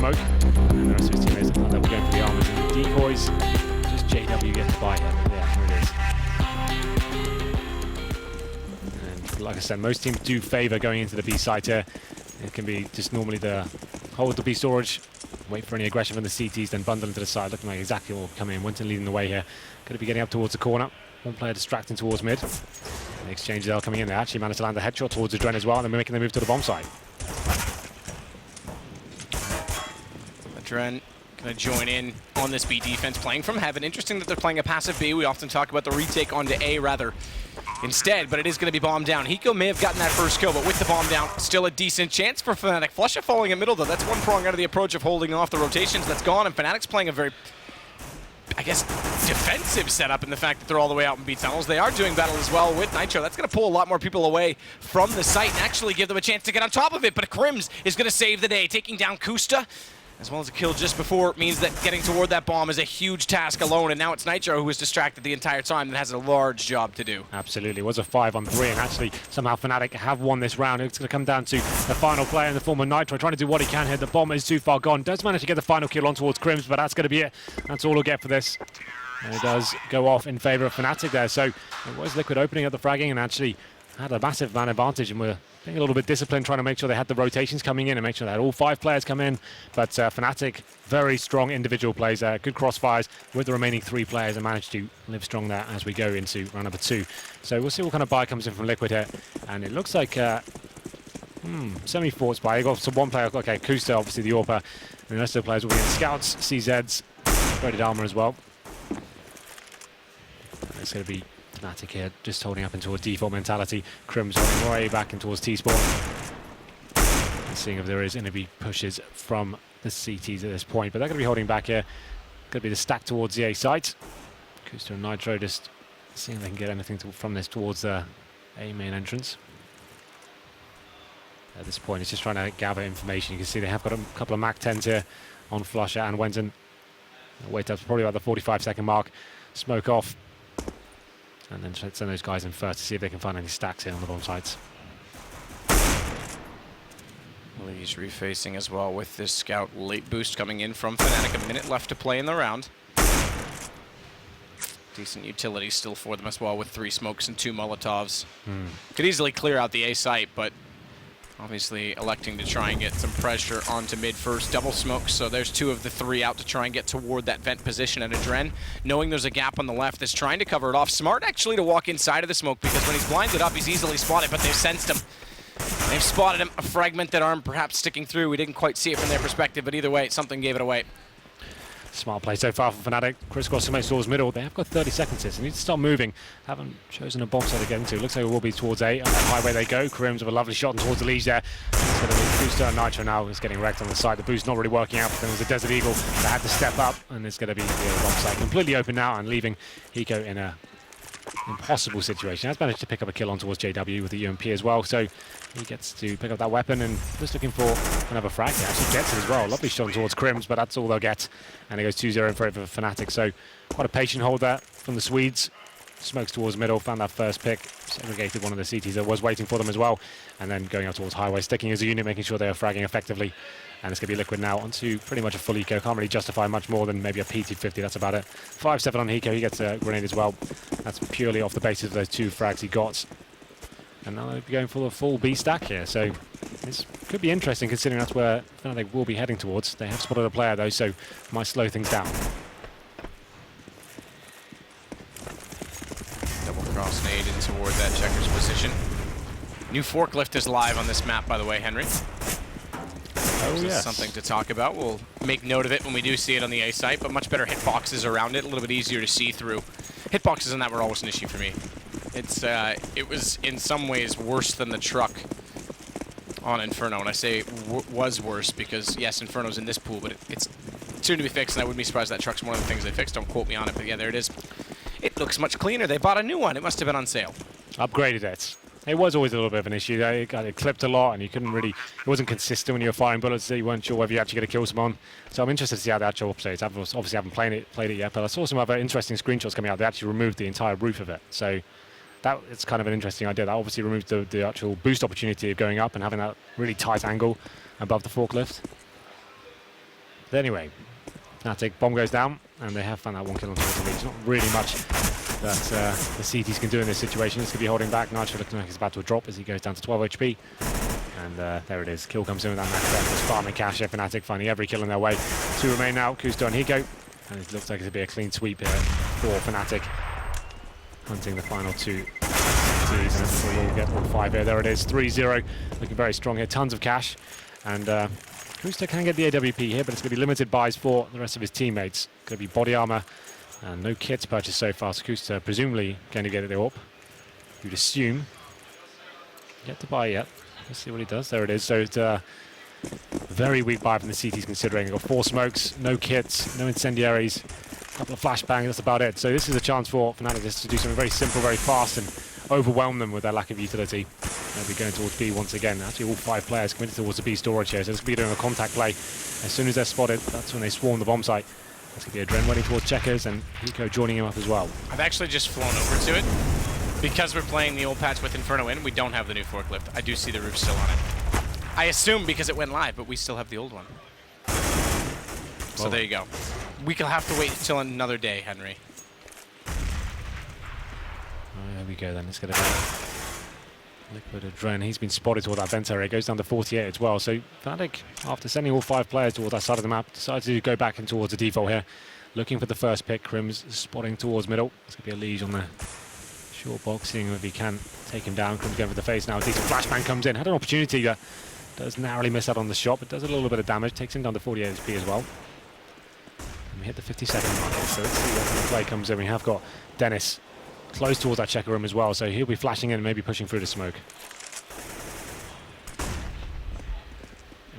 smoke. And the rest of his teammates at that level going for the armors and the decoys. Just JW gets by here. Yeah, here it is. And like I said, most teams do favor going into the B site here. It can be just normally the hold the B storage, wait for any aggression from the CTs, then bundle into the side, looking like exactly what will come in. Winton leading the way here. Going to be getting up towards the corner. One player distracting towards mid. The exchange are coming in. They actually managed to land a headshot towards the Adren as well, and then making the move to the bomb site. Adren going to join in on this B defense, playing from heaven. Interesting that they're playing a passive B. We often talk about the retake onto A rather instead, but it is going to be bomb down. Hiko may have gotten that first kill, but with the bomb down, still a decent chance for Fnatic. Flusha falling in middle, though. That's one prong out of the approach of holding off the rotations. That's gone, and Fnatic's playing a very, I guess, defensive setup in the fact that they're all the way out in B tunnels. They are doing battle as well with Nitro. That's going to pull a lot more people away from the site and actually give them a chance to get on top of it, but Crims is going to save the day, taking down Kusta. As well as a kill just before means that getting toward that bomb is a huge task alone, and now it's Nitro who was distracted the entire time and has a large job to do. Absolutely. It was a 5-on-3, and actually somehow Fnatic have won this round. It's going to come down to the final player in the form of Nitro trying to do what he can here. The bomb is too far gone. Does manage to get the final kill on towards Crims, but that's going to be it. That's all he'll get for this. And it does go off in favor of Fnatic there. So it was Liquid opening up the fragging and actually had a massive man advantage, and we're being a little bit disciplined, trying to make sure they had the rotations coming in and make sure they had all 5 players come in. But Fnatic, very strong individual plays there, good crossfires with the remaining 3 players, and managed to live strong there as we go into round number 2. So we'll see what kind of buy comes in from Liquid here. And it looks like semi-forts buy. You got some one player, okay, Kusta, obviously the AWPer, and the rest of the players will be in scouts, CZs, graded armor as well. And it's going to be Fnatic here, just holding up into a default mentality. Crims holding way back in towards T-spawn. And seeing if there is going to be pushes from the CTs at this point, but they're going to be holding back here. Going to be the stack towards the A site. Kusta and Nitro just seeing if they can get anything from this towards the A main entrance. At this point, it's just trying to gather information. You can see they have got a couple of Mac 10s here on Flusha and Winton. Wait up to probably about the 45-second mark. Smoke off. And then send those guys in first to see if they can find any stacks here on the bomb sites. Well, he's refacing as well with this scout late boost coming in from Fnatic. A minute left to play in the round. Decent utility still for them as well with 3 smokes and 2 Molotovs. Could easily clear out the A site, but obviously electing to try and get some pressure onto mid first. Double smokes, so there's 2 of the 3 out to try and get toward that vent position. And Adren, knowing there's a gap on the left, is trying to cover it off. Smart actually to walk inside of the smoke, because when he's blinded up, he's easily spotted, but they've sensed him. They've spotted him. A fragmented arm perhaps sticking through. We didn't quite see it from their perspective, but either way, something gave it away. Smart play so far from Fnatic. Crisscross makes towards middle. They have got 30 seconds here, so they need to start moving. Haven't chosen a bomb site to get into. Looks like it will be towards A. On that highway they go. Crims with a lovely shot towards the leash there. It's going to be Kusta and Nitro now. It's getting wrecked on the side. The boost not really working out, but then there's a Desert Eagle that had to step up, and it's going to be the bomb site completely open now and leaving Hiko in a impossible situation. Has managed to pick up a kill on towards JW with the UMP as well, so he gets to pick up that weapon and just looking for another frag. He actually gets it as well. Lovely shot towards Crims, but that's all they'll get. And it goes 2-0 in favor of Fnatic. So quite a patient hold there from the Swedes. Smokes towards middle, found that first pick, segregated one of the CTs that was waiting for them as well. And then going out towards highway, sticking as a unit, making sure they are fragging effectively. And it's going to be Liquid now onto pretty much a full eco. Can't really justify much more than maybe a PT50, that's about it. 5-7 on Hiko, he gets a grenade as well. That's purely off the basis of those 2 frags he got. And now they'll be going for the full B stack here, so this could be interesting considering that's where Fnatic will be heading towards. They have spotted a player though, so might slow things down. Double cross nade in toward that checker's position. New forklift is live on this map, by the way, Henry. Oh, yes. Something to talk about. We'll make note of it when we do see it on the A site, but much better hitboxes around it, a little bit easier to see through. Hitboxes on that were always an issue for me. It was in some ways worse than the truck on Inferno, and I say was worse because yes, Inferno's in this pool, but it's soon to be fixed, and I wouldn't be surprised that truck's one of the things they fixed. Don't quote me on it, but yeah, there it is. It looks much cleaner. They bought a new one. It must have been on sale. Upgraded it. It was always a little bit of an issue. It got clipped a lot, and you couldn't really. It wasn't consistent when you were firing bullets. So you weren't sure whether you actually get to kill someone. So I'm interested to see how the actual updates. I obviously haven't played it yet, but I saw some other interesting screenshots coming out. They actually removed the entire roof of it. So it's kind of an interesting idea. That obviously removed the actual boost opportunity of going up and having that really tight angle above the forklift. But anyway, Fnatic bomb goes down, and they have found that one kill on towards the lead. It's not really much that the CTs can do in this situation. It's going to be holding back. Nitro looking like he's about to drop as he goes down to 12 HP. And there it is. Kill comes in with that max damage. Just farming cash here. Fnatic finding every kill in their way. 2 remain now. Kusto and Hiko. And it looks like it'll be a clean sweep here for Fnatic. Hunting the final 2 CTs. And we'll get all 5 here. There it is. 3-0. Looking very strong here. Tons of cash. And Kusto can get the AWP here, but it's going to be limited buys for the rest of his teammates. Going to be body armor. And no kits purchased so far. So Kusto presumably going to get the AWP. You'd assume. Yet to buy yet. Let's see what he does. There it is. So it's a very weak buy from the CTs considering. They've got 4 smokes, no kits, no incendiaries, a couple of flashbangs, that's about it. So this is a chance for Fnatic just to do something very simple, very fast, and overwhelm them with their lack of utility. They'll be going towards B once again. Actually, all 5 players committed towards the B storage here. So this could be doing a contact play. As soon as they're spotted, that's when they swarm the bomb site. That's going to be Adren running towards Checkers and Hiko joining him up as well. I've actually just flown over to it. Because we're playing the old patch with Inferno in, we don't have the new forklift. I do see the roof still on it. I assume because it went live, but we still have the old one. So there you go. We will have to wait until another day, Henry. There we go then. It's going to be Liquid Adren. He's been spotted toward that vent area. It goes down to 48 as well. So Fnatic, after sending all 5 players towards that side of the map, decided to go back in towards the default here. Looking for the first pick. Crims spotting towards middle. It's going to be a Liege on the short box, seeing if he can take him down. Crims going for the face now. A decent flashbang comes in. Had an opportunity that does narrowly miss out on the shot, but does a little bit of damage. Takes him down to 48 HP as well. And we hit the 50-second mark, so let's see what kind of play comes in. We have got Dennis close towards that checker room as well, so he'll be flashing in and maybe pushing through the smoke.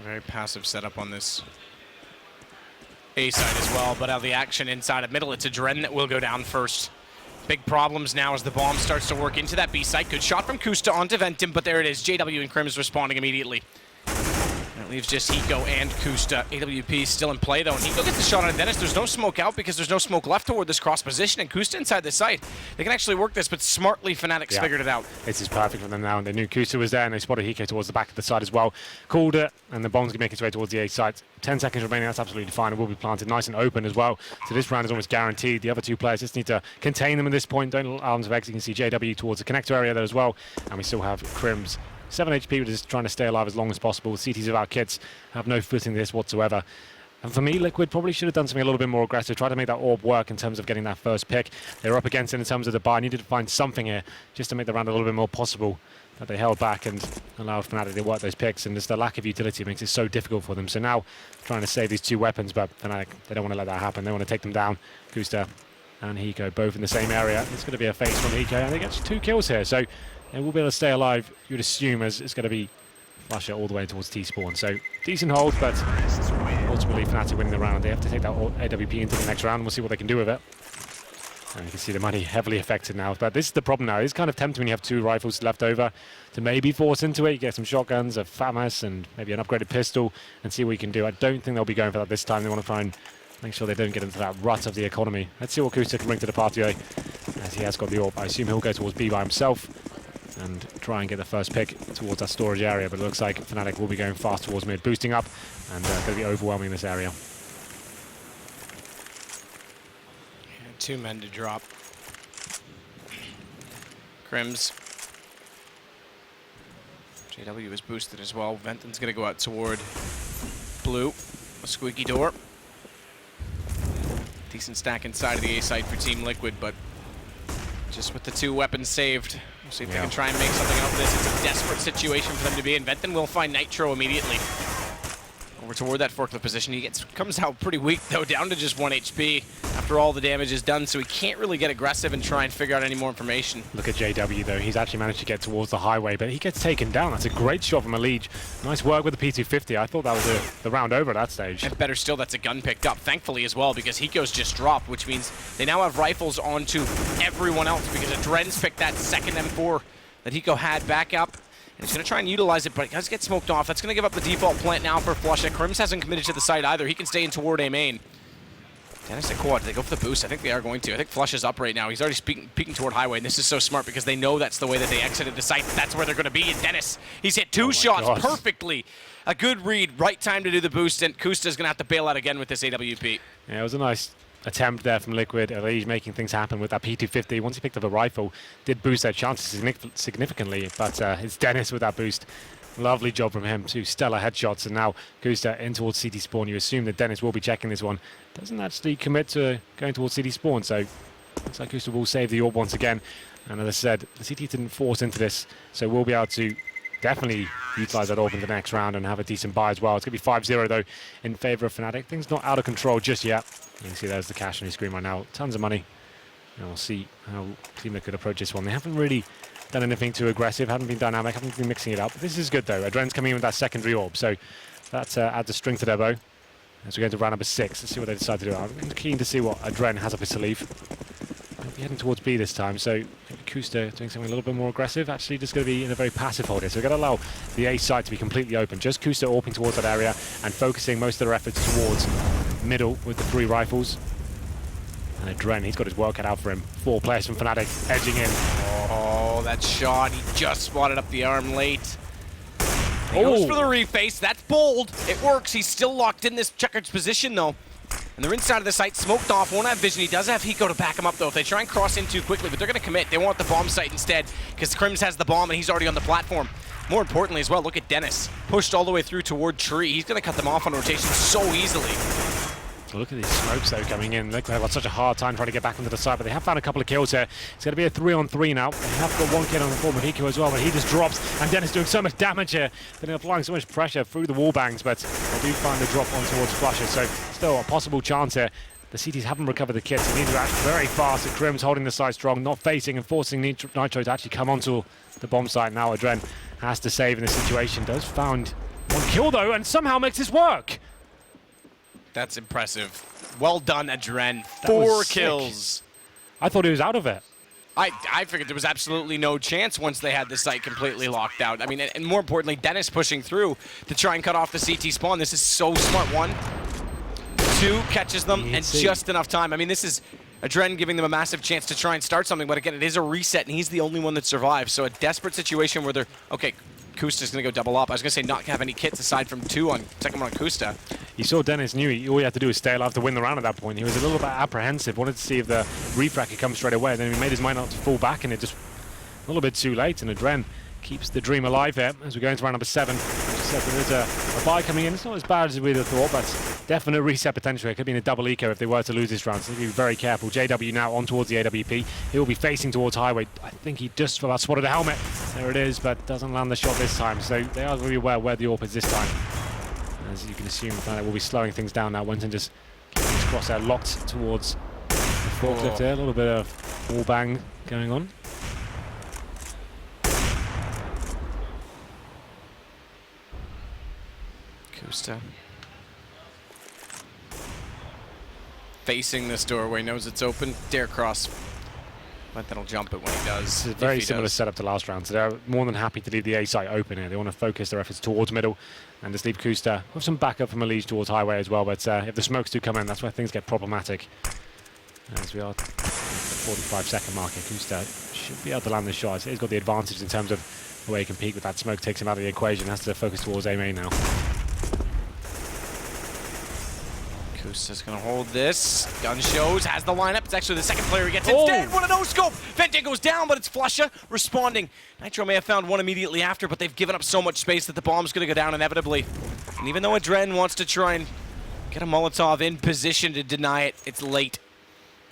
A very passive setup on this A side as well, but out of the action inside of middle, it's Adren that will go down first. Big problems now as the bomb starts to work into that B site. Good shot from Kusta onto Ventim, but there it is. JW and Crims responding immediately. That leaves just Hiko and Kusta. AWP still in play though, and Hiko gets the shot on Dennis. There's no smoke out because there's no smoke left toward this cross position, and Kusta inside the site. They can actually work this, but smartly Fnatic's figured it out. This is perfect for them now, and they knew Kusta was there, and they spotted Hiko towards the back of the side as well. Called it, and the bomb's going to make its way towards the A site. 10 seconds remaining, that's absolutely fine. It will be planted nice and open as well. So this round is almost guaranteed. The other 2 players just need to contain them at this point. Don't allow them to exit. You can see JW towards the connector area there as well, and we still have Crims. 7 HP, we're just trying to stay alive as long as possible. CTs without kits have no footing in this whatsoever. And for me, Liquid probably should have done something a little bit more aggressive, try to make that orb work in terms of getting that first pick. They were up against it in terms of the buy. Needed to find something here just to make the round a little bit more possible. But they held back and allowed Fnatic to work those picks, and just the lack of utility makes it so difficult for them. So now trying to save these 2 weapons, but Fnatic, they don't want to let that happen. They want to take them down. Kusta and Hiko both in the same area. It's going to be a face from Hiko, and they get 2 kills here. So they will be able to stay alive, you'd assume, as it's going to be Flusher all the way towards T-spawn. So decent hold, but ultimately Fnatic winning the round. They have to take that AWP into the next round. We'll see what they can do with it. And you can see the money heavily affected now. But this is the problem now. It's kind of tempting when you have 2 rifles left over to maybe force into it. You get some shotguns, a FAMAS, and maybe an upgraded pistol, and see what you can do. I don't think they'll be going for that this time. They want to try and make sure they don't get into that rut of the economy. Let's see what Kusta can bring to the party, as he has got the AWP. I assume he'll go towards B by himself and try and get the first pick towards that storage area, but it looks like Fnatic will be going fast towards mid, boosting up, and going to be overwhelming this area. 2 men to drop. Crims. JW is boosted as well. Venton's going to go out toward blue. A squeaky door. Decent stack inside of the A site for Team Liquid, but just with the 2 weapons saved, we'll see if they can try and make something out of this. It's a desperate situation for them to be in. Venton will find Nitro immediately. Over toward that forklift position. He comes out pretty weak, though, down to just 1 HP after all the damage is done, so he can't really get aggressive and try and figure out any more information. Look at JW, though. He's actually managed to get towards the highway, but he gets taken down. That's a great shot from a Liege. Nice work with the P250. I thought that was the round over at that stage. And better still, that's a gun picked up, thankfully, as well, because Hiko's just dropped, which means they now have rifles onto everyone else, because Adren's picked that second M4 that Hiko had back up. And he's going to try and utilize it, but he does get smoked off. That's going to give up the default plant now for Flusha. Crims hasn't committed to the site either. He can stay in toward A main. Dennis at quad. They go for the boost. I think they are going to. I think Flush is up right now. He's already peeking toward Highway, and this is so smart because they know that's the way that they exited the site. That's where they're going to be. And Dennis, he's hit two shots perfectly. A good read. Right time to do the boost, and Kusta's going to have to bail out again with this AWP. Yeah, it was a nice attempt there from Liquid. He's making things happen with that P250. Once he picked up a rifle, did boost their chances significantly, but it's Dennis with that boost. Lovely job from him. 2 stellar headshots, and now Kusta in towards CT spawn. You assume that Dennis will be checking this one. Doesn't actually commit to going towards CT spawn, so looks like Kusta will save the orb once again. And as I said, the CT didn't force into this, so we'll be able to definitely utilize that orb in the next round and have a decent buy as well. It's going to be 5-0 though in favor of Fnatic. Things not out of control just yet. You can see there's the cash on your screen right now. Tons of money. And we'll see how Team Liquid approach this one. They haven't really done anything too aggressive, haven't been dynamic, haven't been mixing it up. This is good though. Adren's coming in with that secondary orb, so that adds a string to their bow. As we go into round number 6, let's see what they decide to do. I'm keen to see what Adren has up his sleeve. He'll be heading towards B this time, so maybe Kusta doing something a little bit more aggressive. Actually just going to be in a very passive hold here, so we're going to allow the A site to be completely open. Just Kusta orping towards that area and focusing most of their efforts towards middle with the 3 rifles. And Adren, he's got his work cut out for him. 4 players from Fnatic edging in. Oh, that shot. He just spotted up the arm late. He goes for the reface. That's bold. It works. He's still locked in this checkered position, though. And they're inside of the site, smoked off, won't have vision. He does have Hiko to back him up, though. If they try and cross in too quickly, but they're going to commit. They want the bomb site instead, because Crims has the bomb, and he's already on the platform. More importantly as well, look at Dennis. Pushed all the way through toward Tree. He's going to cut them off on rotation so easily. Look at these smokes though coming in. They've got such a hard time trying to get back onto the side, but they have found a couple of kills here. It's going to be a 3-on-3 now. They have got 1 kill on the form of Hiko as well, but he just drops, and Dennis doing so much damage here. They're applying so much pressure through the wall bangs, but they do find the drop on towards Flusher, so still a possible chance here. The CTs haven't recovered the kits, and these are actually very fast. And Crims holding the side strong, not facing and forcing Nitro to actually come onto the bomb site. Now Adren has to save in this situation. Does found 1 kill though, and somehow makes this work. That's impressive. Well done, Adren. 4 kills. I thought he was out of it. I figured there was absolutely no chance once they had the site completely locked out. I mean, and more importantly, Dennis pushing through to try and cut off the CT spawn. This is so smart. 1, 2, catches them, and just enough time. I mean, this is Adren giving them a massive chance to try and start something, but again, it is a reset, and he's the only one that survives. So a desperate situation where they're, okay, Kusta's going to go double up. I was going to say not have any kits aside from 2 on second one on Kusta. You saw Dennis knew all he had to do was stay alive to win the round at that point. He was a little bit apprehensive, wanted to see if the refract could come straight away. Then he made his mind up to fall back, and it just a little bit too late. And Adren keeps the dream alive here as we go into round number 7. As I said, there is a buy coming in. It's not as bad as we'd have thought, but definite reset potential. It could be in a double eco if they were to lose this round, so they need to be very careful. JW now on towards the AWP. He will be facing towards Highway. I think he just about spotted a helmet. There it is, but doesn't land the shot this time. So they are really aware where the AWP is this time. As you can assume, Fnatic will be slowing things down now. Wenton just keeping his crosshair locked towards the forklift here. A little bit of wall bang going on. Kusta facing this doorway, knows it's open. Dare cross, but that'll jump it when he does. It's a very similar setup to last round, so they're more than happy to leave the A site open here. They want to focus their efforts towards middle and just leave Kusta with some backup from Elise towards Highway as well. But if the smokes do come in, that's where things get problematic. As we are at the 45-second mark here, Kusta should be able to land the shot. He's got the advantage in terms of the way he can peek with that smoke, takes him out of the equation, has to focus towards A main now. Kusta's gonna hold this. Gun shows, has the lineup. It's actually the second player he gets instead. What a no-scope! Vente goes down, but it's Flusha responding. Nitro may have found one immediately after, but they've given up so much space that the bomb's gonna go down inevitably. And even though Adren wants to try and get a Molotov in position to deny it, it's late.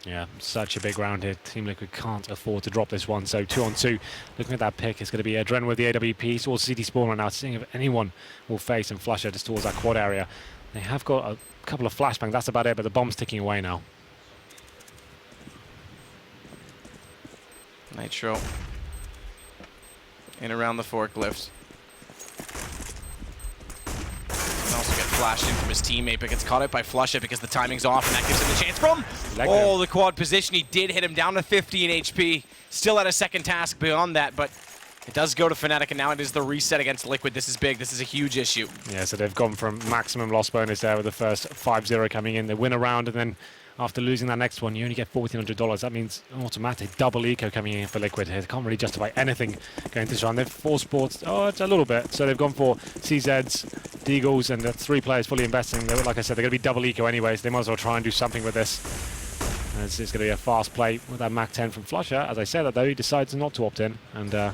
Yeah, such a big round here. Team Liquid can't afford to drop this one. So 2-on-2. Looking at that pick, it's going to be Adren with the AWP towards CT spawn right now, seeing if anyone will face and Flusha just towards that quad area. They have got a couple of flashbangs, that's about it, but the bomb's ticking away now. Nitro in around the forklift. Can also get flashed in from his teammate, but gets caught out by Flusha because the timing's off, and that gives him the chance from the quad position. He did hit him down to 15 HP. Still had a second task beyond that, but it does go to Fnatic, and now it is the reset against Liquid. This is big. This is a huge issue. Yeah, so they've gone from maximum loss bonus there with the first 5-0 coming in. They win a round, and then after losing that next one, you only get $1,400. That means an automatic double eco coming in for Liquid here. They can't really justify anything going this round. They've forced sports, it's a little bit. So they've gone for CZs, Deagles, and the 3 players fully investing. Like I said, they're going to be double eco anyway, so they might as well try and do something with this. And it's going to be a fast play with that Mac-10 from Flusher. As I said that though, he decides not to opt in, and will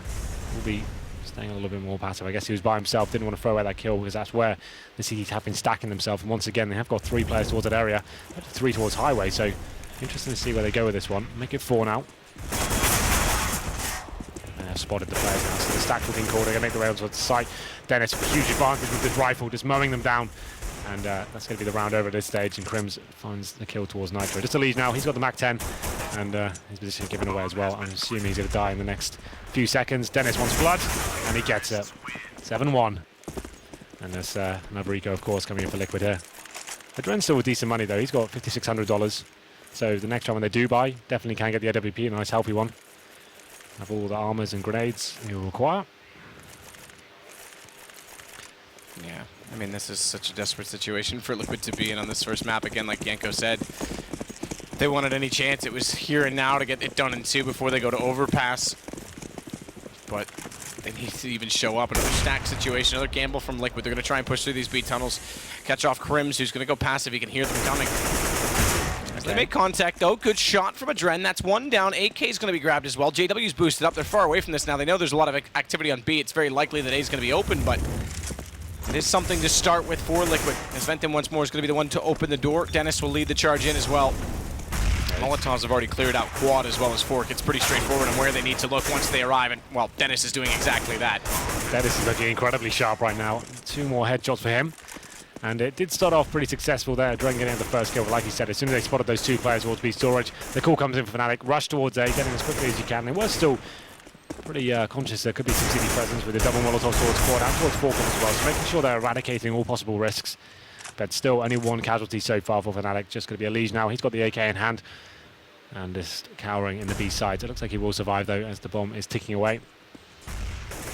be staying a little bit more passive. I guess he was by himself, didn't want to throw away that kill because that's where the CDs have been stacking themselves. And once again, they have got 3 players towards that area, 3 towards Highway. So interesting to see where they go with this one. Make it 4 now. They have spotted the players now, so the stack looking cool. They're going to make the way towards the site. Dennis with a huge advantage with this rifle, just mowing them down. And that's going to be the round over at this stage, and Crims finds the kill towards Nitro. Just a lead now, he's got the Mac-10, and his position given away as well. I'm assuming he's going to die in the next few seconds. Dennis wants blood, and he gets it. 7-1. And there's another eco, of course, coming in for Liquid here. Adren's still with decent money, though. He's got $5,600. So the next round when they do buy, definitely can get the AWP, a nice healthy one. Have all the armors and grenades you'll require. Yeah, I mean, this is such a desperate situation for Liquid to be in on this first map. Again, like Yanko said, if they wanted any chance, it was here and now to get it done in 2 before they go to overpass. But they need to even show up. Another stack situation, another gamble from Liquid. They're going to try and push through these B tunnels, catch off Crims, who's going to go passive. He can hear them coming. As they make contact, though, good shot from Adren. That's 1 down. AK is going to be grabbed as well. JW's boosted up. They're far away from this now. They know there's a lot of activity on B. It's very likely that A is going to be open, but it is something to start with for Liquid. As Venton once more is going to be the one to open the door. Dennis will lead the charge in as well. Molotovs have already cleared out Quad as well as Fork. It's pretty straightforward on where they need to look once they arrive, and, well, Dennis is doing exactly that. Dennis is looking incredibly sharp right now. 2 more headshots for him. And it did start off pretty successful there, Dren getting the first kill, but like you said, as soon as they spotted those 2 players towards B storage, the call comes in for Fnatic, rush towards A, getting as quickly as you can. They were still pretty conscious there could be some CD presence with the double Molotov towards Quad and towards Fork as well, so making sure they're eradicating all possible risks. But still, only 1 casualty so far for Fnatic, just going to be a Liege now. He's got the AK in hand and just cowering in the B side. It looks like he will survive though as the bomb is ticking away.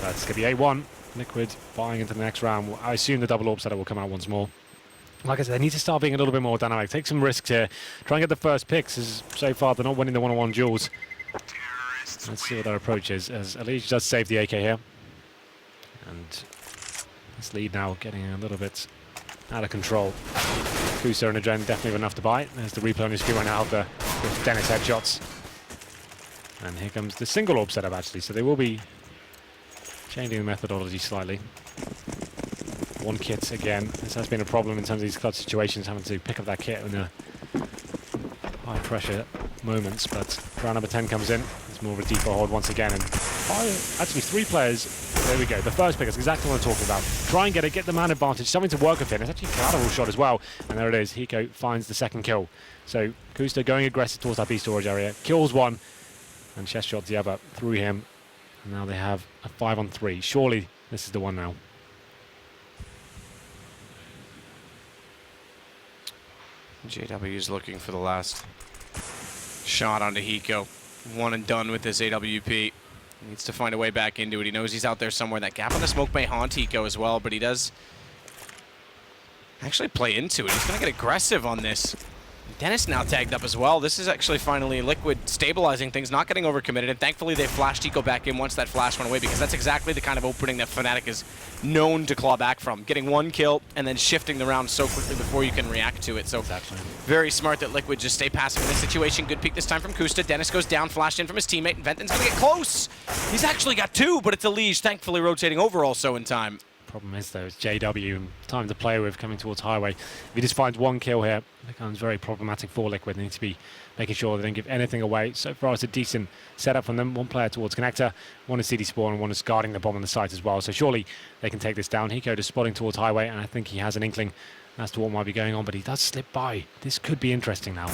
But it's going to be A1. Liquid buying into the next round. I assume the double AWP setup will come out once more. Like I said, they need to start being a little bit more dynamic. Take some risks here. Try and get the first picks, as so far they're not winning the one-on-one duels. Let's see what their approach is, as Elige does save the AK here. And this lead now getting a little bit out of control. Kusa and Adren definitely enough to buy. There's the replay on your screen right now of the Dennis headshots. And here comes the single AWP setup actually, so they will be changing the methodology slightly. 1 kit again. This has been a problem in terms of these clutch situations, having to pick up that kit in the high pressure moments, but round number 10 comes in. It's more of a deeper hold once again, and actually 3 players. There we go. The first pick is exactly what I'm talking about. Try and get the man advantage, something to work with him. It's actually a collateral shot as well, and there it is. Hiko finds the 2nd kill. So Kusta going aggressive towards that B storage area, kills 1, and chest shots the other through him. And now they have a 5-on-3. Surely this is the one now. JW is looking for the last shot onto Hiko. 1 and done with this AWP. He needs to find a way back into it. He knows he's out there somewhere. That gap on the smoke may haunt Hiko as well, but he does actually play into it. He's going to get aggressive on this. Dennis now tagged up as well. This is actually finally Liquid stabilizing things, not getting overcommitted, and thankfully they flashed Hiko back in once that flash went away, because that's exactly the kind of opening that Fnatic is known to claw back from. Getting 1 kill and then shifting the round so quickly before you can react to it. So exactly. Very smart that Liquid just stay passive in this situation. Good peek this time from Kusta. Dennis goes down, flashed in from his teammate, and Venton's gonna get close. He's actually got 2, but it's Elige thankfully rotating over also in time. Problem is though, it's JW and time to play with coming towards Highway. If he just finds 1 kill here, it becomes very problematic for Liquid. They need to be making sure they don't give anything away. So far it's a decent setup from them. 1 player towards Connector, 1 is CD spawn, and 1 is guarding the bomb on the site as well. So surely they can take this down. Hiko is spotting towards Highway, and I think he has an inkling as to what might be going on, but he does slip by. This could be interesting now.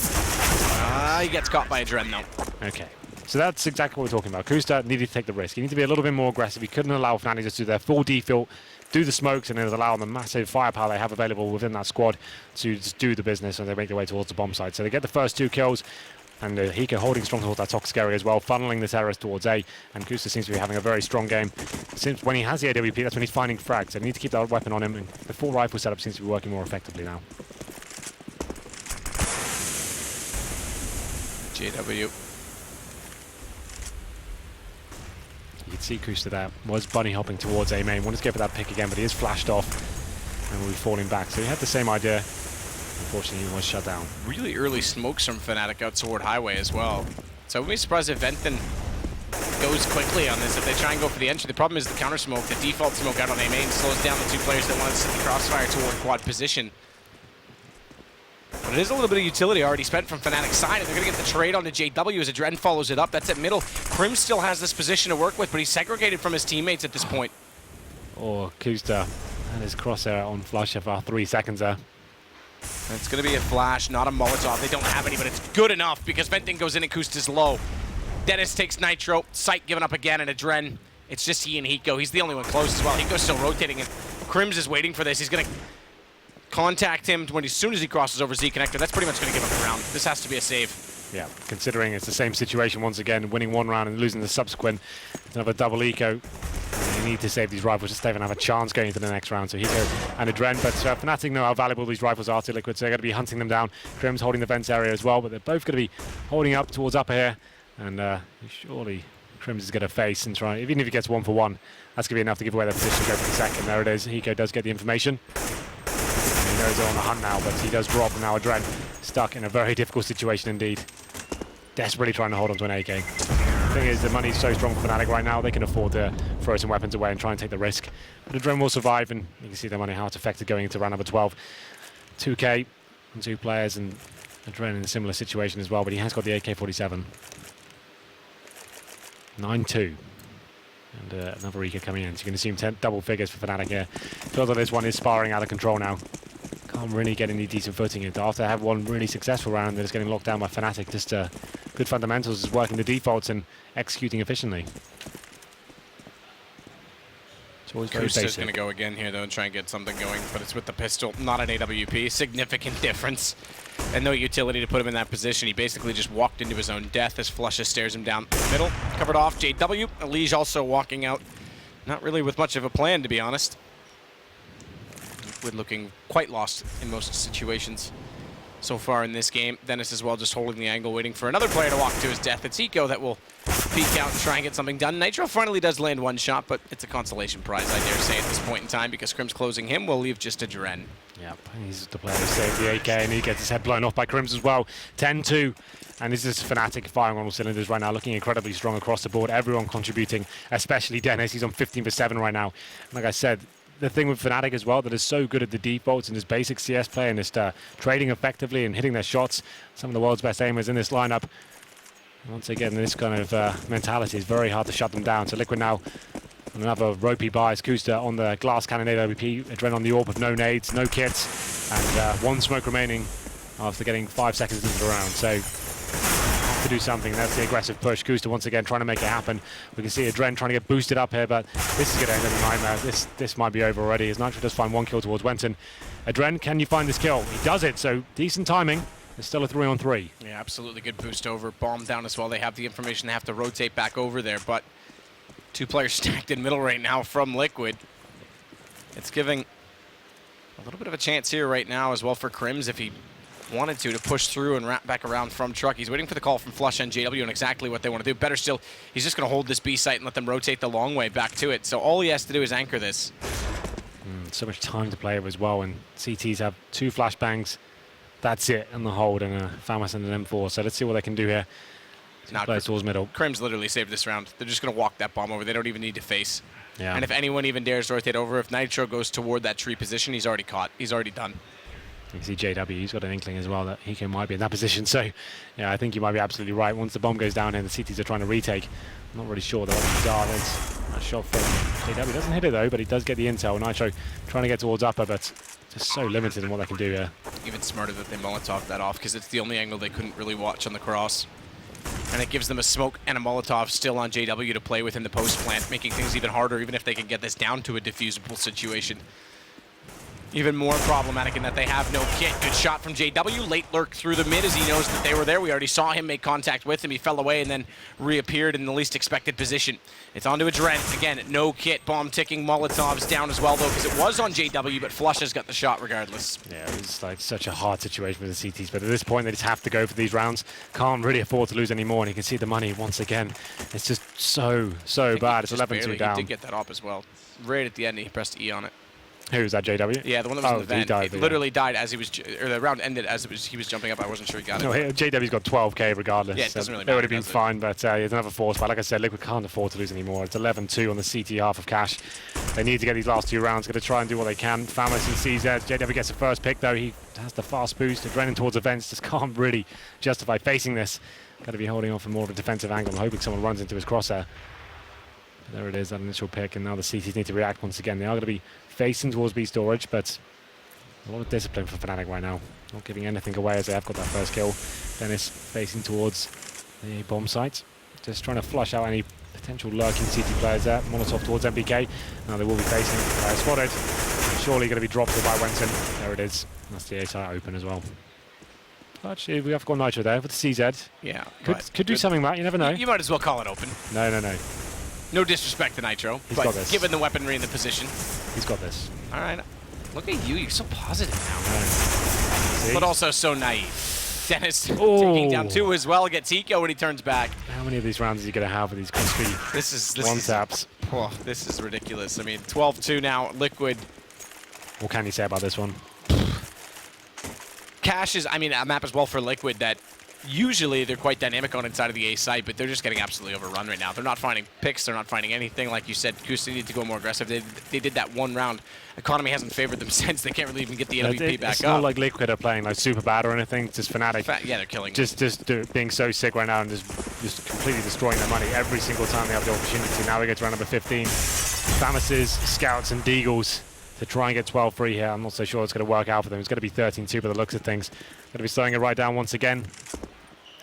He gets caught by Adren though. Okay. So that's exactly what we're talking about. Kusta needed to take the risk. He needed to be a little bit more aggressive. He couldn't allow Fnatic just to do their full default, do the smokes, and then allow the massive firepower they have available within that squad to just do the business, and they make their way towards the bomb site. So they get the first 2 kills, and Hiko holding strong towards that toxic area as well, funneling the terrorists towards A, and Kusta seems to be having a very strong game. Since when he has the AWP, that's when he's finding frags, so they need to keep that weapon on him, and the full rifle setup seems to be working more effectively now. JW. You can see Kusta there was bunny hopping towards A main. Wanted to go for that pick again, but he is flashed off and will be falling back. So he had the same idea. Unfortunately, he was shut down. Really early smokes from Fnatic out toward Highway as well. So I wouldn't be surprised if Venton goes quickly on this. If they try and go for the entry, the problem is the counter smoke, the default smoke out on A main slows down the two players that want to set the crossfire toward quad position. But it is a little bit of utility already spent from Fnatic's side, and they're going to get the trade onto JW as Adren follows it up. That's at middle. Krim still has this position to work with, but he's segregated from his teammates at this point. Oh, Kusta and his crosshair on flush for 3 seconds there. It's going to be a flash, not a Molotov. They don't have any, but it's good enough because Venton goes in and Kusta's low. Dennis takes Nitro, Sight giving up again, and Adren, it's just he and Hiko. He's the only one close as well. Hiko's still rotating, and Krims is waiting for this. He's going to contact him as soon as he crosses over Z connector. That's pretty much going to give him a round. This has to be a save. Yeah, considering it's the same situation once again, winning one round and losing the subsequent. It's another double eco. They need to save these rifles just to even have a chance going into the next round. So Hiko and Adren, but Fnatic know how valuable these rifles are to Liquid, so they're going to be hunting them down. Krim's holding the vents area as well, but they're both going to be holding up towards upper here. And surely Krims is going to face and try, even if he gets 1 for 1, that's going to be enough to give away their position, go for the second. There it is. Hiko does get the information. And he knows they're on the hunt now, but he does drop, and now Adren stuck in a very difficult situation indeed. Desperately trying to hold on to an AK. The thing is, the money's so strong for Fnatic right now, they can afford to throw some weapons away and try and take the risk. But Adren will survive, and you can see the money, how it's affected going into round number 12. 2K and 2 players, and Adren in a similar situation as well, but he has got the AK-47. 9-2. And another Eco coming in. So you can assume double figures for Fnatic here. Feels like this one is spiraling out of control now. Can't really get any decent footing into. After I have one really successful round that is getting locked down by Fnatic, just good fundamentals, is working the defaults and executing efficiently. It's always very basic. Kusta's going to go again here, though, and try and get something going, but it's with the pistol, not an AWP. Significant difference. And no utility to put him in that position. He basically just walked into his own death as Flusha stares him down the middle. Covered off, JW. Elige also walking out. Not really with much of a plan, to be honest. Liquid looking quite lost in most situations so far in this game. Dennis as well just holding the angle, waiting for another player to walk to his death. It's Hiko that will peek out and try and get something done. Nitro finally does land one shot, but it's a consolation prize, I dare say, at this point in time, because Krim's closing him will leave just Adren. Yeah, he's the player who saved the AK, and he gets his head blown off by Krims as well. 10-2, and this is Fnatic firing on all cylinders right now, looking incredibly strong across the board. Everyone contributing, especially Dennis. He's on 15 for 7 right now. Like I said, the thing with Fnatic as well, that is so good at the defaults and his basic CS play and just trading effectively and hitting their shots. Some of the world's best aimers in this lineup. Once again, this kind of mentality is very hard to shut them down. So Liquid now on another ropey bias. Kusta on the glass cannon AWP. Adren on the AWP with no nades, no kits, and 1 smoke remaining after getting 5 seconds into the round. So to do something. That's the aggressive push. Kusta once again trying to make it happen. We can see Adren trying to get boosted up here, but this is going to end in a nightmare. This might be over already, as Nitro does find 1 kill towards Wenton. Adren, can you find this kill? He does it, so decent timing. It's still a 3-on-3. Yeah, absolutely good boost over. Bomb down as well. They have the information. They have to rotate back over there, but 2 players stacked in middle right now from Liquid. It's giving a little bit of a chance here right now as well for Krims if he wanted to push through and wrap back around from truck. He's waiting for the call from Flush and JW and exactly what they want to do. Better still, he's just going to hold this B site and let them rotate the long way back to it. So all he has to do is anchor this. So much time to play with as well, and CTs have 2 flashbangs. That's it in the hold, and a Famas and an M4. So let's see what they can do here. Now, play towards middle. Krim's literally saved this round. They're just going to walk that bomb over. They don't even need to face. Yeah. And if anyone even dares to rotate over, if Nitro goes toward that tree position, he's already caught. He's already done. You can see JW, he's got an inkling as well that Hiko might be in that position. So, yeah, I think you might be absolutely right. Once the bomb goes down here, the CTs are trying to retake. I'm not really sure what these are. There's a shot from JW. Doesn't hit it though, but he does get the intel. Nitro trying to get towards upper, but just so limited in what they can do here. Even smarter that they Molotov that off, because it's the only angle they couldn't really watch on the cross. And it gives them a smoke and a Molotov still on JW to play with in the post plant, making things even harder, even if they can get this down to a defusable situation. even more problematic in that they have no kit. Good shot from JW. Late lurk through the mid as he knows that they were there. We already saw him make contact with him. He fell away and then reappeared in the least expected position. It's onto a Drent. Again, no kit. Bomb ticking. Molotov's down as well, though, because it was on JW, but Flush has got the shot regardless. Yeah, it was like such a hard situation for the CTs, but at this point they just have to go for these rounds. Can't really afford to lose anymore, and you can see the money once again. It's just so bad. It's 11-2 down. He did get that op as well. Right at the end, he pressed E on it. Who was that, JW? Yeah, the one that was in the vent. He died, it literally died as he was, or the round ended as he was jumping up. I wasn't sure he got it. No, JW's got 12k regardless. Yeah, it doesn't really matter. It would have been does fine, but there's another force. But like I said, Liquid can't afford to lose anymore. It's 11-2 on the CT half of Cash. They need to get these last 2 rounds. Going to try and do what they can. Famous and CZ. JW gets the first pick, though. He has the fast boost. Adrenaline towards events. Just can't really justify facing this. Got to be holding on for more of a defensive angle. I'm hoping someone runs into his crosshair. There it is, that initial pick, and now the CTs need to react once again. They are going to be facing towards B storage, but a lot of discipline for Fnatic right now. Not giving anything away as they have got that first kill. Dennis facing towards the bomb site. Just trying to flush out any potential lurking CT players there. Molotov towards MPK. Now they will be facing. Spotted. Surely going to be dropped by Wenton. There it is. That's the A site open as well. Actually, we have got Nitro there with the CZ. Yeah. Could do something, Matt. You never know. You might as well call it open. No. No disrespect to Nitro, He's but got this. given the weaponry in the position. He's got this. All right. Look at you. You're so positive now. No. But also so naive. Dennis taking down 2 as well. Gets Eco when he turns back. How many of these rounds is he going to have with these crispy this one-taps? Oh, this is ridiculous. I mean, 12-2 now. Liquid. What can you say about this one? Cash is, I mean, a map as well for Liquid that usually they're quite dynamic on inside of the A site, but they're just getting absolutely overrun right now. They're not finding picks. They're not finding anything. Like you said, Kusta needed to go more aggressive. They did that one round. Economy hasn't favored them since. They can't really even get the LVP back up. It's not like Liquid are playing like super bad or anything. Just Fnatic. Yeah, they're killing. Just being so sick right now and just completely destroying their money every single time they have the opportunity. Now we get to round number 15. Famuses, Scouts, and Deagles to try and get 12-3 here. I'm not so sure it's going to work out for them. It's going to be 13-2 by the looks of things. Going to be slowing it right down once again.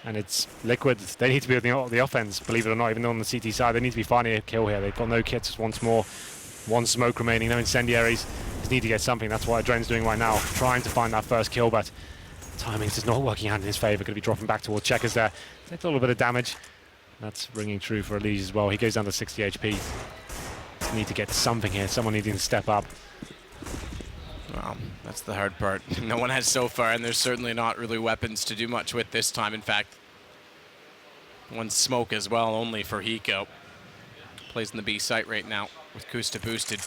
And it's Liquid. They need to be on the offense, believe it or not, even though on the CT side. They need to be finding a kill here. They've got no kits once more. 1 smoke remaining, no incendiaries. Just need to get something. That's what Adren's doing right now, trying to find that first kill, but timing's just not working out in his favor. Going to be dropping back towards Checkers there. Takes a little bit of damage. That's ringing true for Elise as well. He goes down to 60 HP. Just need to get something here. Someone needing to step up. Well, that's the hard part. No one has so far, and there's certainly not really weapons to do much with this time. In fact, 1 smoke as well, only for Hiko. Plays in the B site right now with Kusta boosted.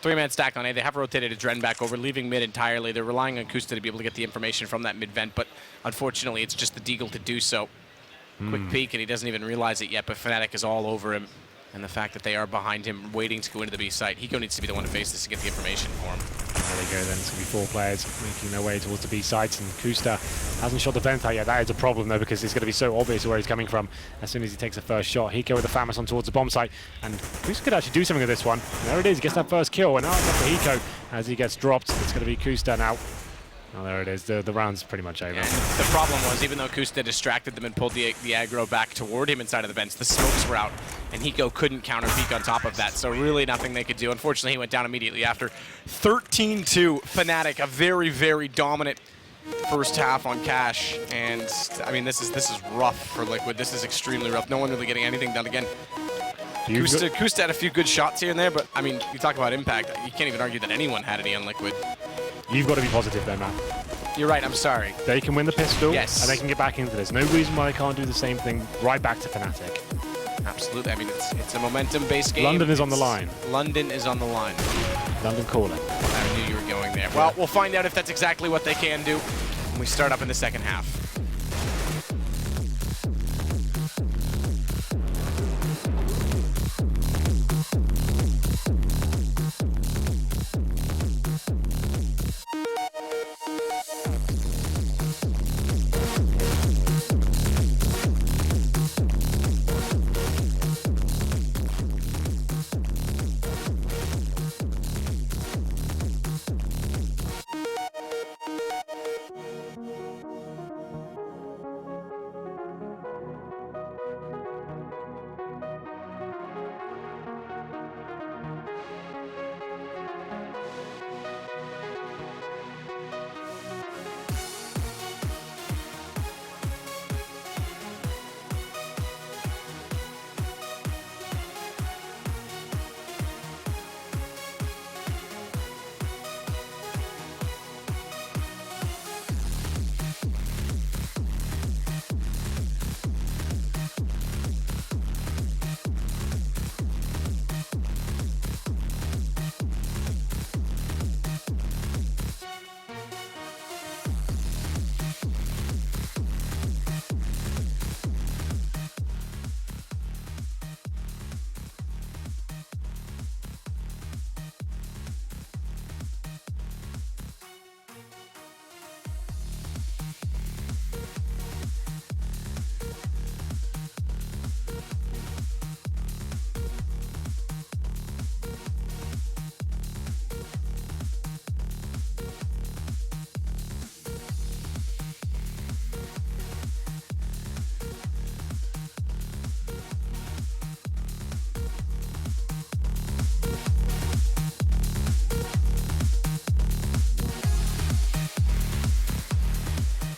3-man stack on A. They have rotated Adren back over, leaving mid entirely. They're relying on Kusta to be able to get the information from that mid vent, but unfortunately, it's just the Deagle to do so. Quick peek, and he doesn't even realize it yet, but Fnatic is all over him. And the fact that they are behind him, waiting to go into the B site. Hiko needs to be the one to face this to get the information for him. There they go then. It's going to be 4 players making their way towards the B sites, and Kusta hasn't shot the vent out yet. That is a problem though, because it's going to be so obvious where he's coming from as soon as he takes the first shot. Hiko with the Famus on towards the bomb site, and Kusta could actually do something with this one. And there it is. He gets that first kill, and now it's up to Hiko as he gets dropped. It's going to be Kusta now. Oh, there it is. The round's pretty much over. And the problem was, even though Kusta distracted them and pulled the aggro back toward him inside of the vents, the smokes were out, and Hiko couldn't counter peek on top of that, so really nothing they could do. Unfortunately, he went down immediately after. 13-2, Fnatic, a very, very dominant first half on Cash, and I mean, this is rough for Liquid. This is extremely rough. No one really getting anything done again. Kusta had a few good shots here and there, but I mean, you talk about impact. You can't even argue that anyone had any on Liquid. You've got to be positive there, man. You're right, I'm sorry. They can win the pistol, yes, and they can get back into this. No reason why they can't do the same thing right back to Fnatic. Absolutely. I mean, it's a momentum-based game. London is on the line. London is on the line. London calling. I knew you were going there. Well, we'll find out if that's exactly what they can do when we start up in the second half.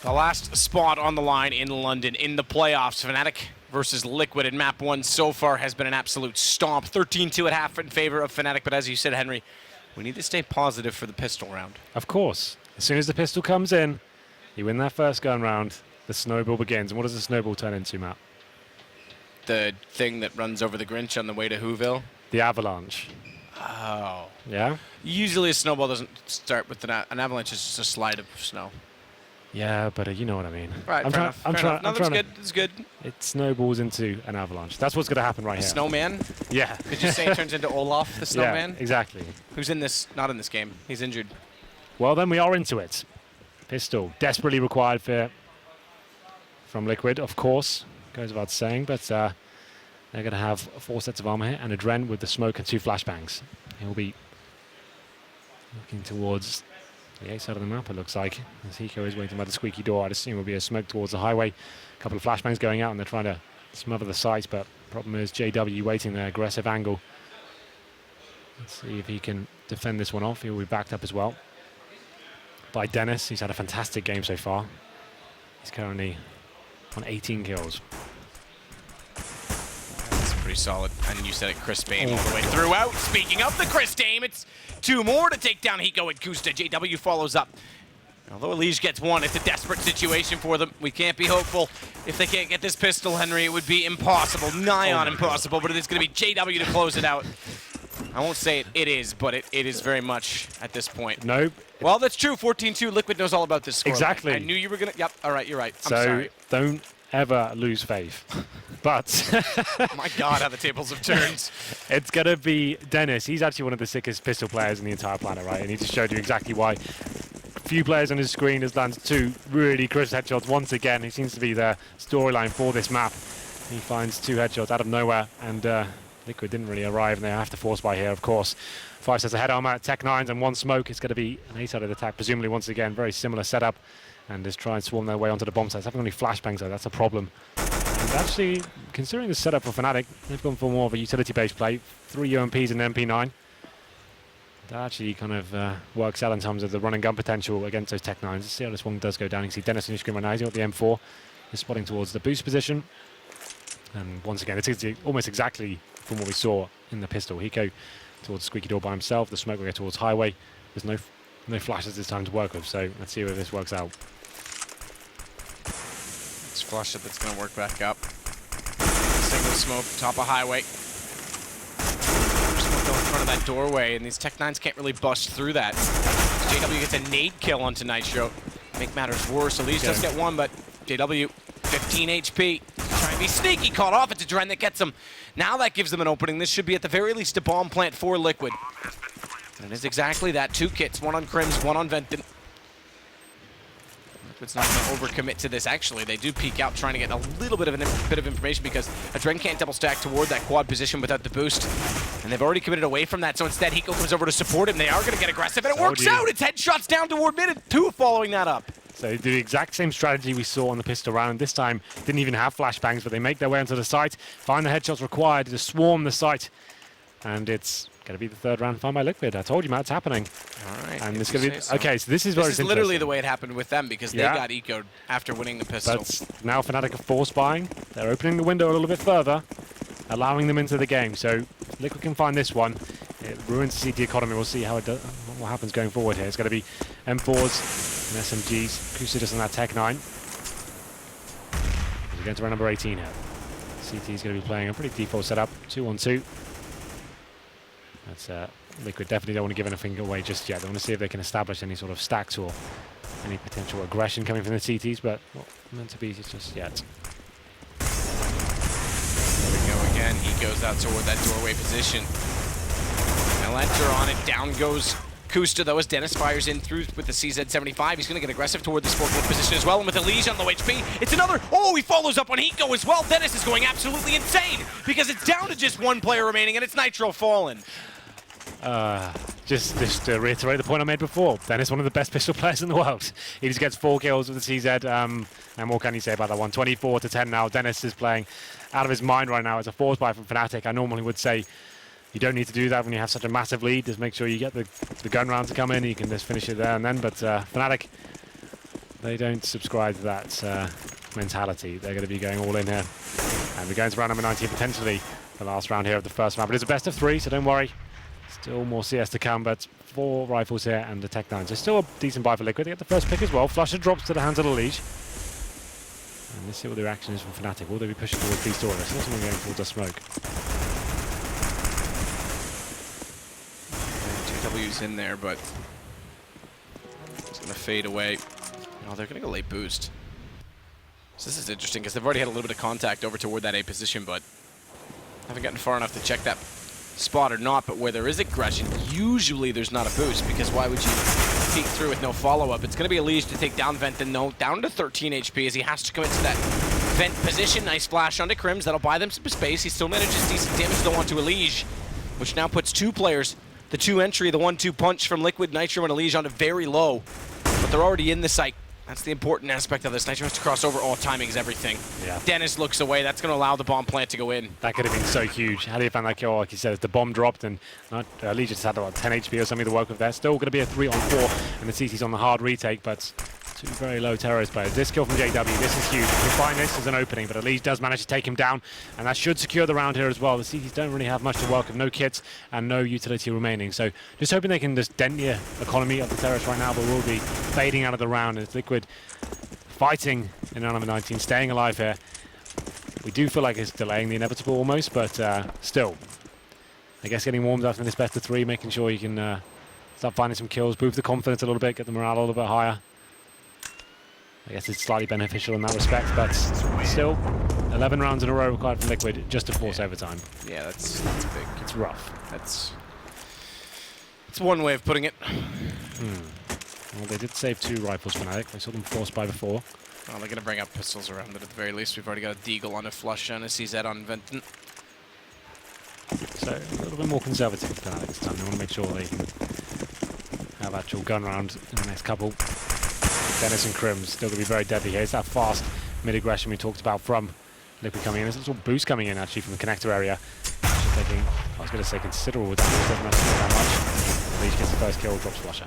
The last spot on the line in London in the playoffs. Fnatic versus Liquid in Map 1 so far has been an absolute stomp. 13-2 at half in favor of Fnatic, but as you said, Henry, we need to stay positive for the pistol round. Of course. As soon as the pistol comes in, you win that first gun round, the snowball begins. And what does the snowball turn into, Matt? The thing that runs over the Grinch on the way to Whoville? The avalanche. Oh. Yeah? Usually a snowball doesn't start with an avalanche, is just a slide of snow. Yeah, but you know what I mean. Right, fair enough. No, that's good. It's good. It snowballs into an avalanche. That's what's going to happen right here. Snowman? Yeah. Could you say it turns into Olaf, the snowman? Yeah, exactly. Who's in this? Not in this game. He's injured. Well, then we are into it. Pistol, desperately required from Liquid, of course. Goes without saying, but they're going to have 4 sets of armor here and a Dren with the smoke and 2 flashbangs. He'll be looking towards the A side of the map, it looks like, as Hiko is waiting by the squeaky door. I'd assume will be a smoke towards the highway. A couple of flashbangs going out, and they're trying to smother the sites, but problem is JW waiting their aggressive angle. Let's see if he can defend this one off. He'll be backed up as well by Dennis. He's had a fantastic game so far. He's currently on 18 kills. That's pretty solid. And you said it, crisp aim all the way throughout. Speaking of the crisp aim, it's 2 more to take down Hiko and Kusta. JW follows up. Although Elige gets 1, it's a desperate situation for them. We can't be hopeful. If they can't get this pistol, Henry, it would be impossible. Nigh on impossible, but it is going to be JW to close it out. I won't say it is, but it is very much at this point. Nope. Well, that's true. 14-2. Liquid knows all about this score. Exactly. I knew you were going to... Yep, all right, you're right. I'm so sorry. Don't ever lose faith. But... My God, how the tables have turned. It's going to be Dennis. He's actually one of the sickest pistol players in the entire planet, right? And he just showed you exactly why. Few players on his screen has landed 2 really crisp headshots once again. He seems to be the storyline for this map. He finds 2 headshots out of nowhere, and Liquid didn't really arrive, and they have to force by here, of course. 5 sets of head armor, Tech 9s, and 1 smoke. It's going to be an A-sided attack, presumably once again. Very similar setup, and just try and swarm their way onto the bomb sites. Having only flashbangs, though, that's a problem. And actually, considering the setup for Fnatic, they've gone for more of a utility-based play. 3 UMPs and an MP9. That actually kind of works out in terms of the run and gun potential against those Tech 9s. Let's see how this one does go down. You can see Dennis on your screen right now. He's got the M4. He's spotting towards the boost position. And once again, it's almost exactly from what we saw in the pistol. Hiko towards Squeaky Door by himself. The smoke will go towards highway. There's no flashes this time to work with, so let's see where this works out. Let's flush it. That's going to work back up. Single smoke, top of highway. Just go in front of that doorway, and these Tech 9s can't really bust through that. JW gets a nade kill onto Nitro. Make matters worse. Elige does get 1, but JW, 15 HP. Trying to be sneaky, caught off. It's a Dren that gets him. Now that gives them an opening. This should be at the very least a bomb plant for Liquid. And it is exactly that. 2 kits, 1 on Crims, 1 on Venton. Liquid's not going to overcommit to this. Actually, they do peek out, trying to get a little bit of information because a Dren can't double stack toward that quad position without the boost. And they've already committed away from that, so instead Hiko comes over to support him. They are going to get aggressive, and it works out. It's headshots down toward mid, and 2 following that up. So they do the exact same strategy we saw on the pistol round. This time, didn't even have flashbangs, but they make their way onto the site, find the headshots required to swarm the site. And it's going to be the 3rd round found by Liquid. I told you, Matt, it's happening. All right. And it's going to be... So. Okay, so this is where it's literally the way it happened with them, because they got eco'd after winning the pistol. But now Fnatic are force buying. They're opening the window a little bit further, allowing them into the game. So Liquid can find this one. It ruins the CT economy. We'll see how it does, what happens going forward here. It's going to be M4s and SMGs. Kusa just on that Tech 9. We're going to run number 18 here. CT is going to be playing a pretty default setup. 2-on-2. That's Liquid definitely don't want to give anything away just yet. They want to see if they can establish any sort of stacks or any potential aggression coming from the CTs, but not meant to be just yet. There we go again. He goes out toward that doorway position. They'll enter on it. Down goes Kusta, though, as Dennis fires in through with the CZ75. He's going to get aggressive toward the forklift position as well, and with Elige on low HP, it's another... Oh, he follows up on Hiko as well. Dennis is going absolutely insane because it's down to just 1 player remaining, and it's Nitro fallen. Just to reiterate the point I made before, Dennis, one of the best pistol players in the world. He just gets 4 kills with the CZ, and what can you say about that one? 24-10 now. Dennis is playing out of his mind right now. It's a force buy from Fnatic. I normally would say you don't need to do that when you have such a massive lead. Just make sure you get the gun round to come in. You can just finish it there and then. But Fnatic they don't subscribe to that mentality. They're going to be going all in here. And we're going to round number 19, potentially the last round here of the first map. But it's a best of 3, so don't worry. Still more CS to come, but 4 rifles here and the Tech 9. So still a decent buy for Liquid. They get the first pick as well. Flusher drops to the hands of the Liege. And let's see what the reaction is from Fnatic. Will they be pushing towards B store? There's someone going towards the smoke. JW's in there, but it's going to fade away. Oh, they're going to go late boost. So this is interesting because they've already had a little bit of contact over toward that A position, but haven't gotten far enough to check that spot or not. But where there is aggression, usually there's not a boost, because why would you peek through with no follow-up? It's going to be a Liege to take down Vent, and no, down to 13 HP as he has to commit to that Vent position. Nice flash onto Crims. That'll buy them some space. He still manages decent damage though onto a Liege, which now puts 2 players, the 2 entry, the 1-2 punch from Liquid, Nitro, and a Liege onto very low. But they're already in the site. That's the important aspect of this. Nitro has to cross over. All timing is everything. Yeah. Dennis looks away. That's going to allow the bomb plant to go in. That could have been so huge. How do you find that kill? Like you said, if the bomb dropped and Liege just had about 10 HP or something to work with there. Still going to be a 3-on-4, and the CT's on the hard retake, but 2 very low terrorist players. This kill from JW, this is huge. You can find this as an opening, but Liege does manage to take him down, and that should secure the round here as well. The CTs don't really have much to work with, no kits and no utility remaining. So just hoping they can just dent the economy of the terrorists right now, but we'll be fading out of the round as Liquid fighting in round number 19, staying alive here. We do feel like it's delaying the inevitable almost, but still, I guess getting warmed up in this best of 3, making sure you can start finding some kills, boost the confidence a little bit, get the morale a little bit higher. I guess it's slightly beneficial in that respect, but still, 11 rounds in a row required from Liquid just to force overtime. Yeah, that's big. It's rough. That's one way of putting it. Well, they did save 2 rifles for Fnatic. I saw them forced by before. Well, they're going to bring up pistols around it at the very least. We've already got a Deagle on a Flush and a CZ on Venton. So a little bit more conservative for Fnatic this time. They want to make sure they can have actual gun round in the next couple. Dennis and Crims still going to be very deadly here. It's that fast mid-aggression we talked about from Liquid coming in. There's a little boost coming in actually from the connector area. Actually taking, I was going to say considerable damage, doesn't matter that much. Liege gets the first kill, drops Flusher.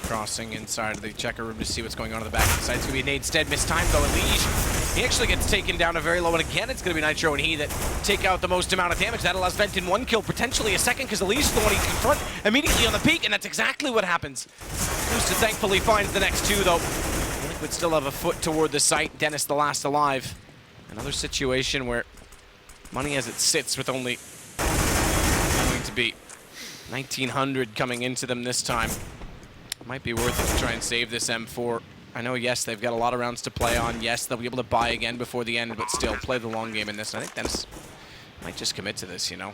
Crossing inside of the checker room to see what's going on in the back of the site. It's going to be Nade Stead, mistimed though, and Liege, he actually gets taken down a very low, and again it's going to be Nitro and he that take out the most amount of damage. That allows Venton 1 kill, potentially a second, because the Liege is the one he confront immediately on the peak, and that's exactly what happens. Boosted thankfully finds the next 2 though. Liquid still have a foot toward the site. Dennis the last alive. Another situation where money as it sits with only going to be 1900 coming into them this time. Might be worth it to try and save this M4. I know, yes, they've got a lot of rounds to play on. Yes, they'll be able to buy again before the end, but still, play the long game in this. I think Dennis might just commit to this, you know.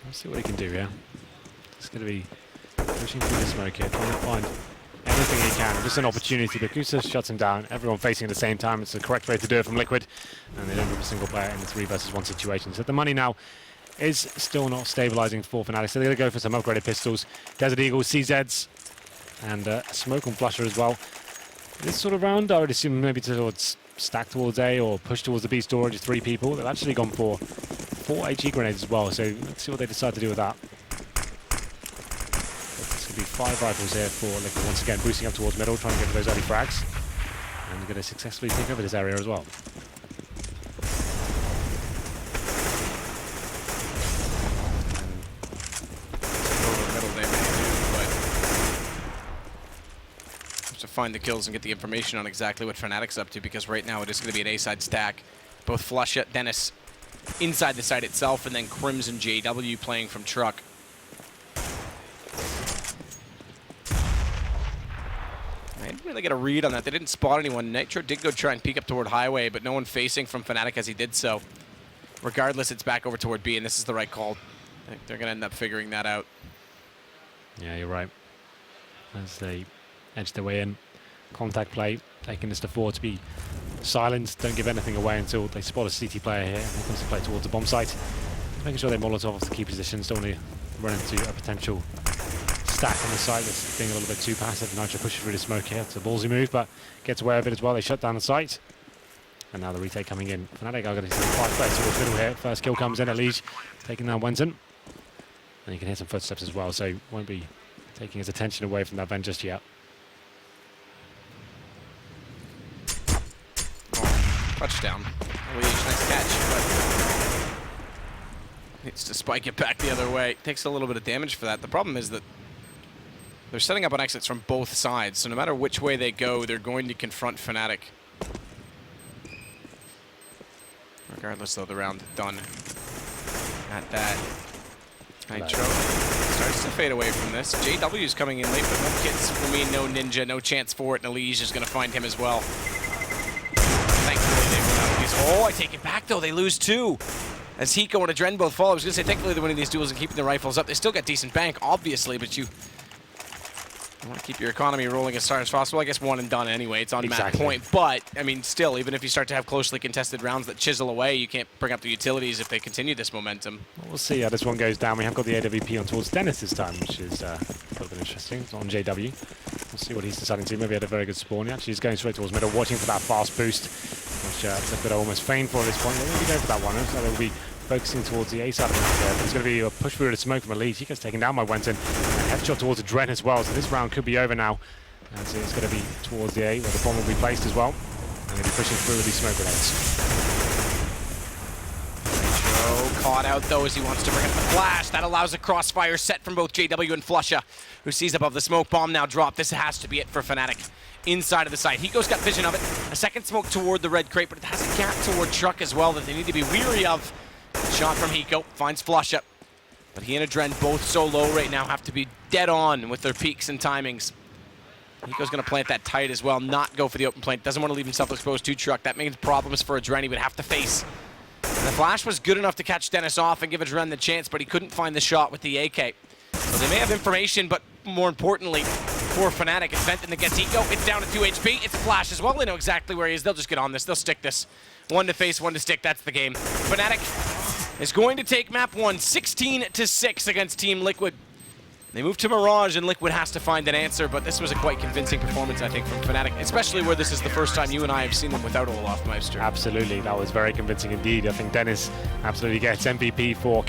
Let's see what he can do here. It's going to be pushing through the smoke here, trying to find anything he can. Just an opportunity, but Gusa shuts him down. Everyone facing at the same time. It's the correct way to do it from Liquid, and they don't have a single player in the 3 versus 1 situation. So the money now is still not stabilizing for Fnatic, so they're going to go for some upgraded pistols. Desert Eagles, CZs, and smoke on Flusher as well. This sort of round, I would assume maybe towards stack towards A or push towards the B storage, 3 people. They've actually gone for 4 HE grenades as well, so let's see what they decide to do with that. It's going to be 5 rifles here for Liquid once again, boosting up towards middle, trying to get to those early frags. And they're going to successfully take over this area as well. Find the kills and get the information on exactly what Fnatic's up to, because right now it is going to be an A-side stack. Both Flush, Dennis inside the site itself, and then Crims and JW playing from truck. I didn't really get a read on that. They didn't spot anyone. Nitro did go try and peek up toward Highway, but no one facing from Fnatic as he did so. Regardless, it's back over toward B, and this is the right call. I think they're going to end up figuring that out. Yeah, you're right. As they edge their way in. Contact play, taking this to 4 to be silent. Don't give anything away until they spot a CT player here. He comes to play towards the bomb site. Making sure they Molotov off the key positions. Don't want to run into a potential stack on the site that's being a little bit too passive. Nitro pushes through the smoke here. It's a ballsy move, but gets away with it as well. They shut down the site. And now the retake coming in. Fnatic are going to see 5 players towards middle here. First kill comes in at Liege, taking down Wenton. And you can hear some footsteps as well, so won't be taking his attention away from that vent just yet. Touchdown. Nice catch, but needs to spike it back the other way. Takes a little bit of damage for that. The problem is that they're setting up on exits from both sides, so no matter which way they go, they're going to confront Fnatic. Regardless, though, the round done at that. Nitro starts to fade away from this. JW's coming in late, but no kits for me, no Ninja, no chance for it, and Elige is going to find him as well. Thankfully, they win out of these. Oh, I take it back, though. They lose 2. As Hiko and Adren both fall. I was going to say, thankfully, they're winning these duels and keeping the rifles up. They still got decent bank, obviously, but you want to keep your economy rolling as far as possible. I guess one and done anyway. It's on map point. But, I mean, still, even if you start to have closely contested rounds that chisel away, you can't bring up the utilities if they continue this momentum. Well, we'll see how this one goes down. We have got the AWP on towards Dennis this time, which is a little bit interesting. It's on JW. We'll see what he's deciding to do. Maybe he had a very good spawn. Actually, he's going straight towards middle, watching for that fast boost, which Liquid are almost faint for at this point. They're going to be going for that one. So they'll be focusing towards the A side of the map there. There's going to be a push through the smoke from Elite. He gets taken down by Wenton. And a headshot towards Adren as well. So this round could be over now. As it's going to be towards the A, where the bomb will be placed as well. And they'll be pushing through with these smoke grenades. Nitro caught out, though, as he wants to bring up the flash. That allows a crossfire set from both JW and Flusha, who sees above the smoke bomb now drop. This has to be it for Fnatic. Inside of the site. Hiko's got vision of it. A second smoke toward the red crate, but it has a gap toward Truck as well that they need to be weary of. Shot from Hiko, finds Flusha. But he and Adren, both so low right now, have to be dead on with their peaks and timings. Hiko's going to plant that tight as well, not go for the open plant. Doesn't want to leave himself exposed to Truck. That means problems for Adren he would have to face. And the flash was good enough to catch Dennis off and give Adren the chance, but he couldn't find the shot with the AK. So they may have information, but more importantly, for Fnatic, it's Venton that gets Hiko. It's down to 2 HP. It's Flash as well. They know exactly where he is. They'll just get on this. They'll stick this. 1 to face, 1 to stick. That's the game. Fnatic is going to take map 1, 16-6 against Team Liquid. They move to Mirage, and Liquid has to find an answer, but this was a quite convincing performance, I think, from Fnatic, especially where this is the first time you and I have seen them without Olaf Meister. Absolutely, that was very convincing indeed. I think Dennis absolutely gets MVP for